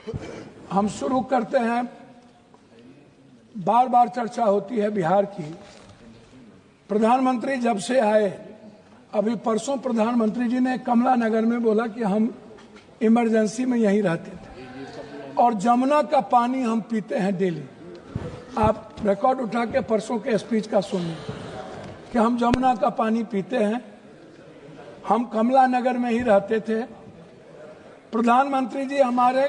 हम शुरू करते हैं। बार बार चर्चा होती है बिहार की। प्रधानमंत्री जब से आए, अभी परसों प्रधानमंत्री जी ने कमला नगर में बोला कि हम इमरजेंसी में यहीं रहते थे और जमुना का पानी हम पीते हैं डेली। आप रिकॉर्ड उठा के परसों के स्पीच का सुनिए कि हम जमुना का पानी पीते हैं। हम कमला नगर में ही रहते थे। प्रधानमंत्री जी हमारे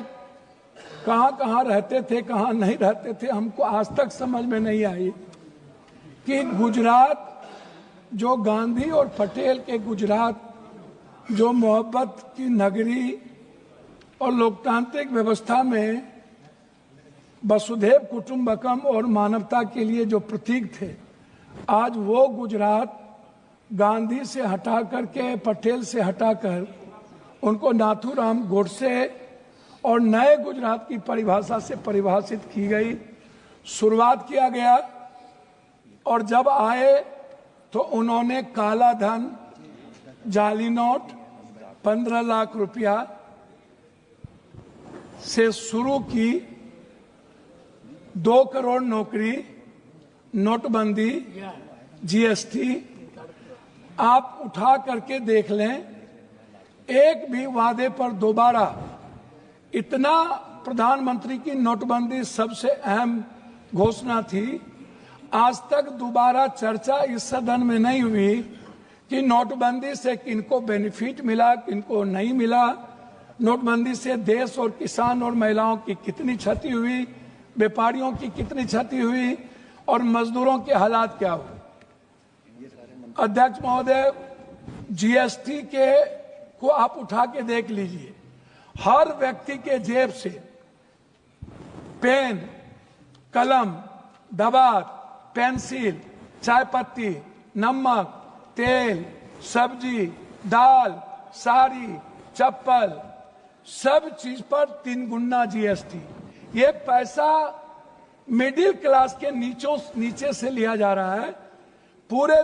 कहाँ कहाँ रहते थे, कहाँ नहीं रहते थे, हमको आज तक समझ में नहीं आई कि गुजरात जो गांधी और पटेल के गुजरात, जो मोहब्बत की नगरी और लोकतांत्रिक व्यवस्था में वसुधैव कुटुंबकम और मानवता के लिए जो प्रतीक थे, आज वो गुजरात गांधी से हटा करके, पटेल से हटाकर उनको नाथूराम गोडसे और नए गुजरात की परिभाषा से परिभाषित की गई। शुरुआत किया गया और जब आए तो उन्होंने काला धन, जाली नोट, 15 लाख रुपया से शुरू की, 2 करोड़ नौकरी, नोटबंदी, जीएसटी, आप उठा करके देख लें। एक भी वादे पर दोबारा, इतना प्रधानमंत्री की नोटबंदी सबसे अहम घोषणा थी, आज तक दोबारा चर्चा इस सदन में नहीं हुई कि नोटबंदी से किनको बेनिफिट मिला, किनको नहीं मिला, नोटबंदी से देश और किसान और महिलाओं की कितनी क्षति हुई, व्यापारियों की कितनी क्षति हुई और मजदूरों के हालात क्या हुए। अध्यक्ष महोदय, जीएसटी के को आप उठा के देख लीजिए। हर व्यक्ति के जेब से पेन, कलम, दवात, पेंसिल, चाय पत्ती, नमक, तेल, सब्जी, दाल, साड़ी, चप्पल, सब चीज पर 3 गुना जीएसटी। ये पैसा मिडिल क्लास के नीचे से लिया जा रहा है। पूरे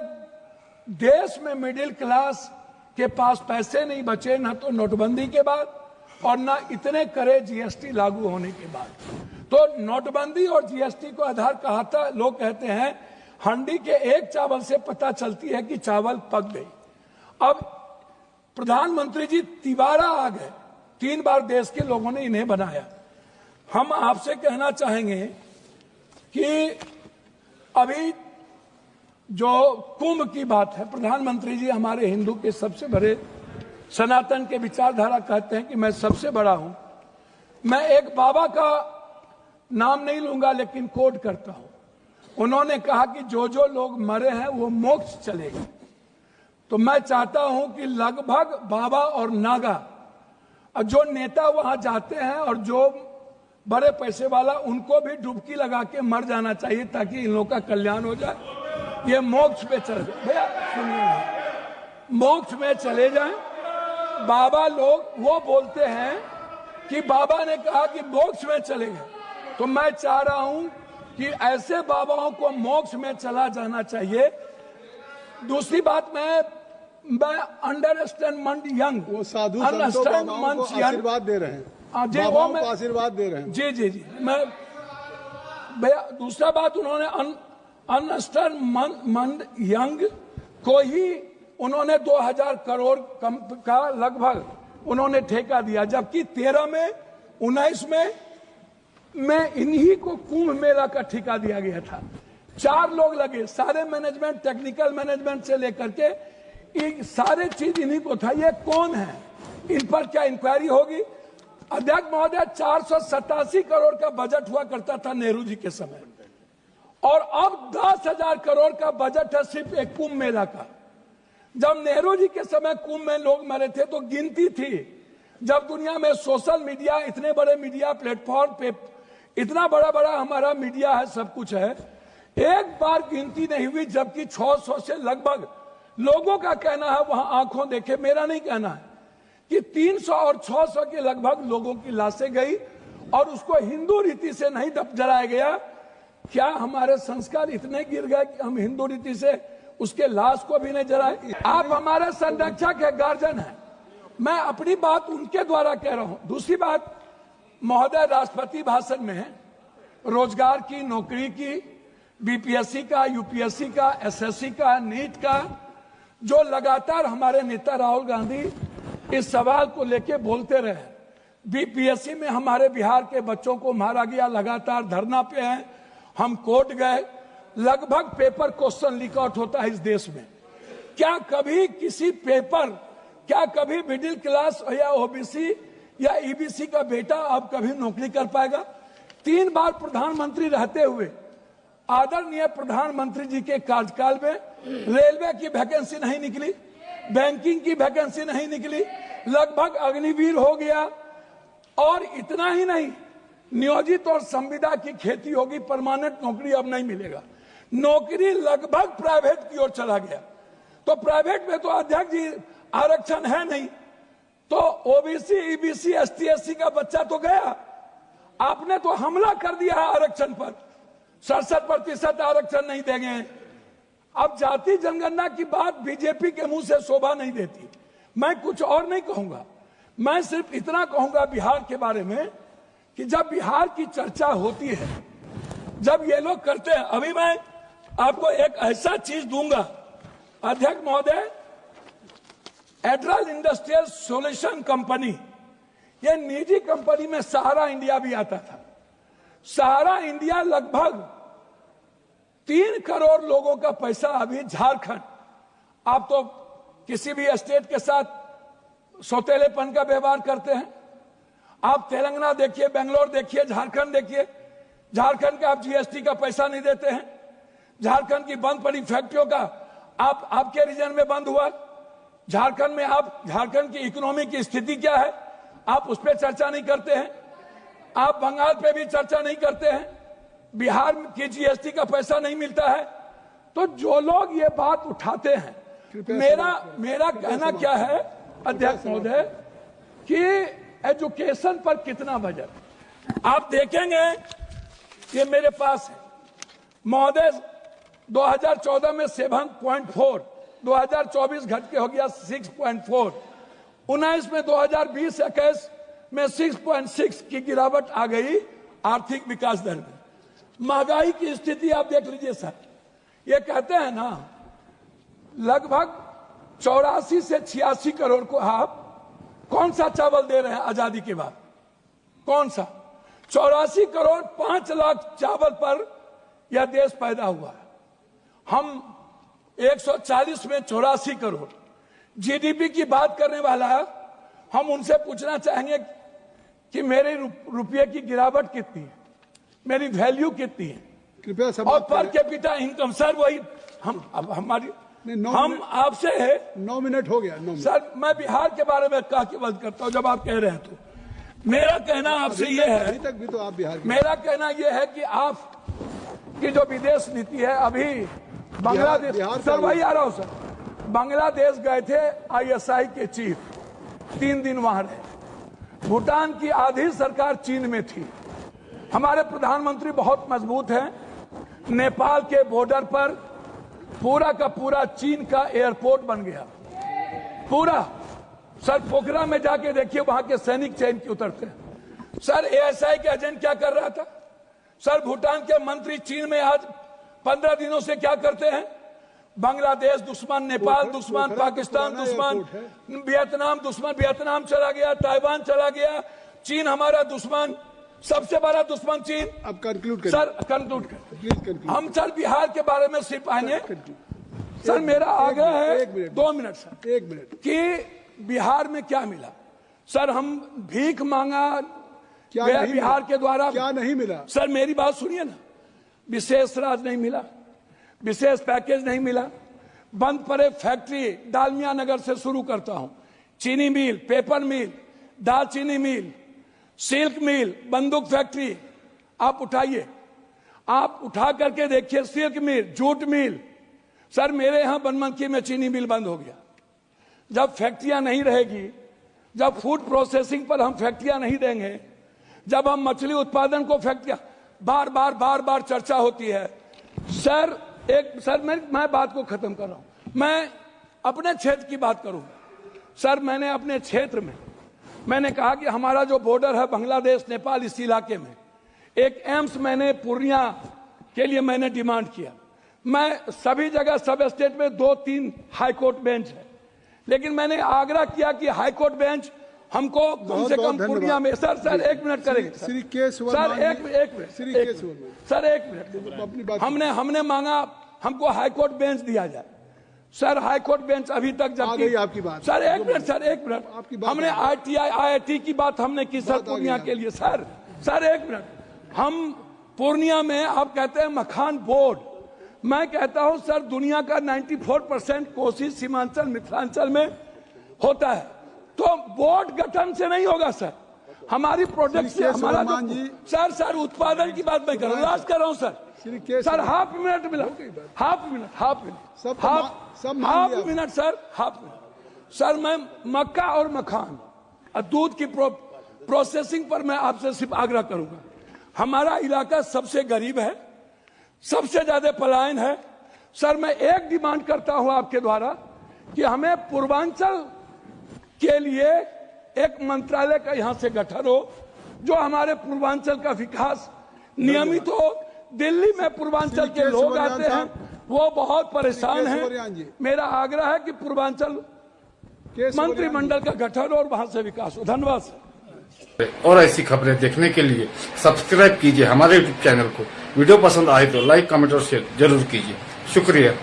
देश में मिडिल क्लास के पास पैसे नहीं बचे, ना तो नोटबंदी के बाद और ना इतने करे जीएसटी लागू होने के बाद। तो नोटबंदी और जीएसटी को आधार कहा, लोग कहते हैं हंडी के एक चावल से पता चलती है कि चावल पक गई। अब प्रधानमंत्री जी तिबारा आ गए, 3 बार देश के लोगों ने इन्हें बनाया। हम आपसे कहना चाहेंगे कि अभी जो कुंभ की बात है, प्रधानमंत्री जी हमारे हिंदू के सबसे बड़े, सनातन के विचारधारा कहते हैं कि मैं सबसे बड़ा हूं। मैं एक बाबा का नाम नहीं लूंगा लेकिन कोट करता हूं। उन्होंने कहा कि जो जो लोग मरे हैं वो मोक्ष चलेगा। तो मैं चाहता हूं कि लगभग बाबा और नागा और जो नेता वहां जाते हैं और जो बड़े पैसे वाला, उनको भी डुबकी लगा के मर जाना चाहिए ताकि इन लोगों का कल्याण हो जाए। ये मोक्ष पे चले जाए। भैया सुनिए, मोक्ष में चले जाएं। बाबा लोग वो बोलते हैं कि बाबा ने कहा कि मोक्ष में चले गए, तो मैं चाह रहा हूं कि ऐसे बाबाओं को मोक्ष में चला जाना चाहिए। दूसरी बात, मैं अंडरस्टैंड यंग, वो साधु संतों को आशीर्वाद दे रहे हैं, बाबाओं को आशीर्वाद दे रहे हैं। जी जी जी, मैं भैया दूसरा बात, उन्होंने अंडरस्टैंड यंग को ही उन्होंने 2000 करोड़ का लगभग उन्होंने ठेका दिया, जबकि 13 में 19 में इन्हीं को कुंभ मेला का ठेका दिया गया था। 4 लोग लगे, सारे मैनेजमेंट, टेक्निकल मैनेजमेंट से लेकर के ये सारे चीज इन्हीं को था। ये कौन है, इन पर क्या इंक्वायरी होगी। अध्यक्ष महोदय, 487 करोड़ का बजट हुआ करता था नेहरू जी के समय, और अब 10,000 करोड़ का बजट है सिर्फ एक कुंभ मेला का। जब नेहरू जी के समय कुंभ में लोग मरे थे तो गिनती थी। जब दुनिया में सोशल मीडिया, इतने बड़े मीडिया प्लेटफॉर्म पे इतना बड़ा बड़ा हमारा मीडिया है, सब कुछ है, एक बार गिनती नहीं हुई, जबकि 600 से लगभग लोगों का कहना है, वहां आंखों देखे, मेरा नहीं कहना है, कि 300 और 600 के लगभग लोगों की लाशें गई और उसको हिंदू रीति से नहीं जलाया गया। क्या हमारे संस्कार इतने गिर गए कि हम हिंदू रीति से उसके लाश को भी नहीं जलाए? आप हमारे संरक्षक है, गार्जियन है। मैं अपनी बात उनके द्वारा कह रहा हूं। दूसरी बात, महोदय राष्ट्रपति भाषण में रोजगार की, नौकरी की, बीपीएससी का, यूपीएससी का, एसएससी का, नीट का, जो लगातार हमारे नेता राहुल गांधी इस सवाल को लेके बोलते रहे। बीपीएससी में हमारे बिहार के बच्चों को मारा गया, लगातार धरना पे हैं, हम कोर्ट गए, लगभग पेपर क्वेश्चन लीक आउट होता है इस देश में। क्या कभी किसी पेपर, क्या कभी मिडिल क्लास या ओबीसी या ईबीसी का बेटा अब कभी नौकरी कर पाएगा? 3 बार प्रधानमंत्री रहते हुए आदरणीय प्रधानमंत्री जी के कार्यकाल में रेलवे की वैकेंसी नहीं निकली, बैंकिंग की वैकेंसी नहीं निकली, लगभग अग्निवीर हो गया। और इतना ही नहीं, नियोजित और संविदा की खेती होगी, परमानेंट नौकरी अब नहीं मिलेगा, नौकरी लगभग प्राइवेट की ओर चला गया। तो प्राइवेट में तो अध्यक्ष जी आरक्षण है नहीं, तो ओबीसी, ईबीसी, एसटी, एससी का बच्चा तो गया। आपने तो हमला कर दिया है आरक्षण पर, 67% आरक्षण नहीं देंगे। अब जाति जनगणना की बात बीजेपी के मुंह से शोभा नहीं देती। मैं कुछ और नहीं कहूंगा, मैं सिर्फ इतना कहूंगा बिहार के बारे में कि जब बिहार की चर्चा होती है, जब ये लोग करते हैं, अभी मैं आपको एक ऐसा चीज दूंगा अध्यक्ष महोदय, एड्रल इंडस्ट्रियल सॉल्यूशन कंपनी, ये निजी कंपनी में सहारा इंडिया भी आता था। सहारा इंडिया लगभग 3 करोड़ लोगों का पैसा अभी झारखंड, आप तो किसी भी स्टेट के साथ सौतेलेपन का व्यवहार करते हैं। आप तेलंगाना देखिए, बेंगलोर देखिए, झारखंड देखिए, झारखंड का आप जीएसटी का पैसा नहीं देते हैं। झारखंड की बंद पड़ी फैक्ट्रियों का आपके रीजन में बंद हुआ। झारखंड में आप, झारखंड की इकोनॉमी की स्थिति क्या है, आप उस पर चर्चा नहीं करते हैं। आप बंगाल पे भी चर्चा नहीं करते हैं। बिहार की जीएसटी का पैसा नहीं मिलता है। तो जो लोग ये बात उठाते हैं, मेरा कहना क्या है अध्यक्ष महोदय कि एजुकेशन पर कितना बजट आप देखेंगे, ये मेरे पास है महोदय, 2014 में 7.4, 2024 घट के हो गया 6.4, 19 में 2020-21 में 6.6 की गिरावट आ गई आर्थिक विकास दर में। महंगाई की स्थिति आप देख लीजिए सर, ये कहते हैं ना लगभग 84 से 86 करोड़ को आप कौन सा चावल दे रहे हैं आजादी के बाद? कौन सा? 84 करोड़ 5 लाख चावल पर यह देश पैदा हुआ है। हम 140 में 84 करोड़ जीडीपी की बात करने वाला है। हम उनसे पूछना चाहेंगे कि मेरे रुपये की गिरावट कितनी है, मेरी वैल्यू कितनी है, कृपया सब और पर कैपिटा इनकम। सर वही हम आपसे 9 मिनट हो गया। 9 मिनट। सर मैं बिहार के बारे में कह के बात करता हूं जब आप कह रहे हैं। तो मेरा कहना आपसे ये है, अभी तक भी तो आप बिहार, मेरा कहना ये है कि आप की जो विदेश नीति है, अभी बांग्लादेश, सर वही आ रहा हूं सर, बांग्लादेश गए थे आईएसआई के चीफ, 3 दिन वहां रहे। भूटान की आधी सरकार चीन में थी। हमारे प्रधानमंत्री बहुत मजबूत हैं। नेपाल के बॉर्डर पर पूरा का पूरा चीन का एयरपोर्ट बन गया, पूरा। सर पोखरा में जाके देखिए, वहां के सैनिक चैन की उतरते हैं। सर एएसआई के एजेंट क्या कर रहा था? सर भूटान के मंत्री चीन में आज 15 दिनों से क्या करते हैं? बांग्लादेश दुश्मन, नेपाल दुश्मन, पाकिस्तान दुश्मन, वियतनाम दुश्मन, वियतनाम चला गया, ताइवान चला गया, चीन हमारा दुश्मन, सबसे बड़ा दुश्मन चीन। अब कंक्लूड सर, कंक्लूड कर। हम सर बिहार के बारे में सिर्फ आएंगे। सर मेरा आग्रह है 2 मिनट सर, 1 मिनट, कि बिहार में क्या मिला? सर हम भीख मांगा क्या गया बिहार के द्वारा, क्या नहीं मिला? सर मेरी बात सुनिए ना, विशेष राज नहीं मिला, विशेष पैकेज नहीं मिला, बंद पड़े फैक्ट्री, डालमिया नगर से शुरू करता हूं, चीनी मिल, पेपर मिल, दालचीनी मिल, सिल्क मिल, बंदूक फैक्ट्री, आप उठाइए, आप उठा करके देखिए, सिल्क मिल, जूट मिल। सर मेरे यहां बनमनखी में चीनी मिल बंद हो गया। जब फैक्ट्रियां नहीं रहेगी, जब फूड प्रोसेसिंग पर हम फैक्ट्रियां नहीं देंगे, जब हम मछली उत्पादन को फैक्ट्रियां, बार बार चर्चा होती है। सर मैं बात को खत्म कर रहा हूं, मैं अपने क्षेत्र की बात करूं। सर मैंने अपने क्षेत्र में मैंने कहा कि हमारा जो बॉर्डर है बांग्लादेश नेपाल, इस इलाके में एक एम्स मैंने पूर्णिया के लिए मैंने डिमांड किया। मैं सभी जगह सब स्टेट में 2-3 हाई कोर्ट बेंच है, लेकिन मैंने आग्रह किया कि हाई कोर्ट बेंच हमको कम से कम पूर्णिया में। सर 1 मिनट करेंगे श्री केस सर, एक मिनट सर, 1 मिनट। हमने मांगा हमको हाई कोर्ट बेंच दिया जाए। सर हाई कोर्ट बेंच अभी तक जब आपकी बात सर 1 मिनट सर, 1 मिनट। हमने ITI IIT की बात हमने की सर पूर्णिया के लिए। Sir 1 minute. हम पूर्णिया में आप कहते हैं मखान बोर्ड, मैं कहता हूं सर दुनिया का 94% कोशिश सीमांचल मिथिलांचल में होता है, तो बोर्ड गठन से नहीं होगा सर। हमारी प्रोडक्ट से हमारा सर उत्पादन की बात मैं कर रहा हूँ, लास्ट कर रहा हूँ सर। हाफ मिनट मिला, हाफ मिनट सर। मैं मक्का और मखान और दूध की प्रोसेसिंग पर मैं आपसे सिर्फ आग्रह करूंगा। हमारा इलाका सबसे गरीब है, सबसे ज्यादा पलायन है। सर मैं एक डिमांड करता हूं आपके द्वारा कि हमें पूर्वांचल के लिए एक मंत्रालय का यहां से गठन हो, जो हमारे पूर्वांचल का विकास नियमित हो। दिल्ली में पूर्वांचल के लोग आते हैं, वो बहुत परेशान हैं। मेरा आग्रह है कि पूर्वांचल मंत्रिमंडल का गठन और वहां से विकास हो। धन्यवाद सर। और ऐसी खबरें देखने के लिए सब्सक्राइब कीजिए हमारे यूट्यूब चैनल को। वीडियो पसंद आए तो लाइक, कमेंट और शेयर जरूर कीजिए। शुक्रिया।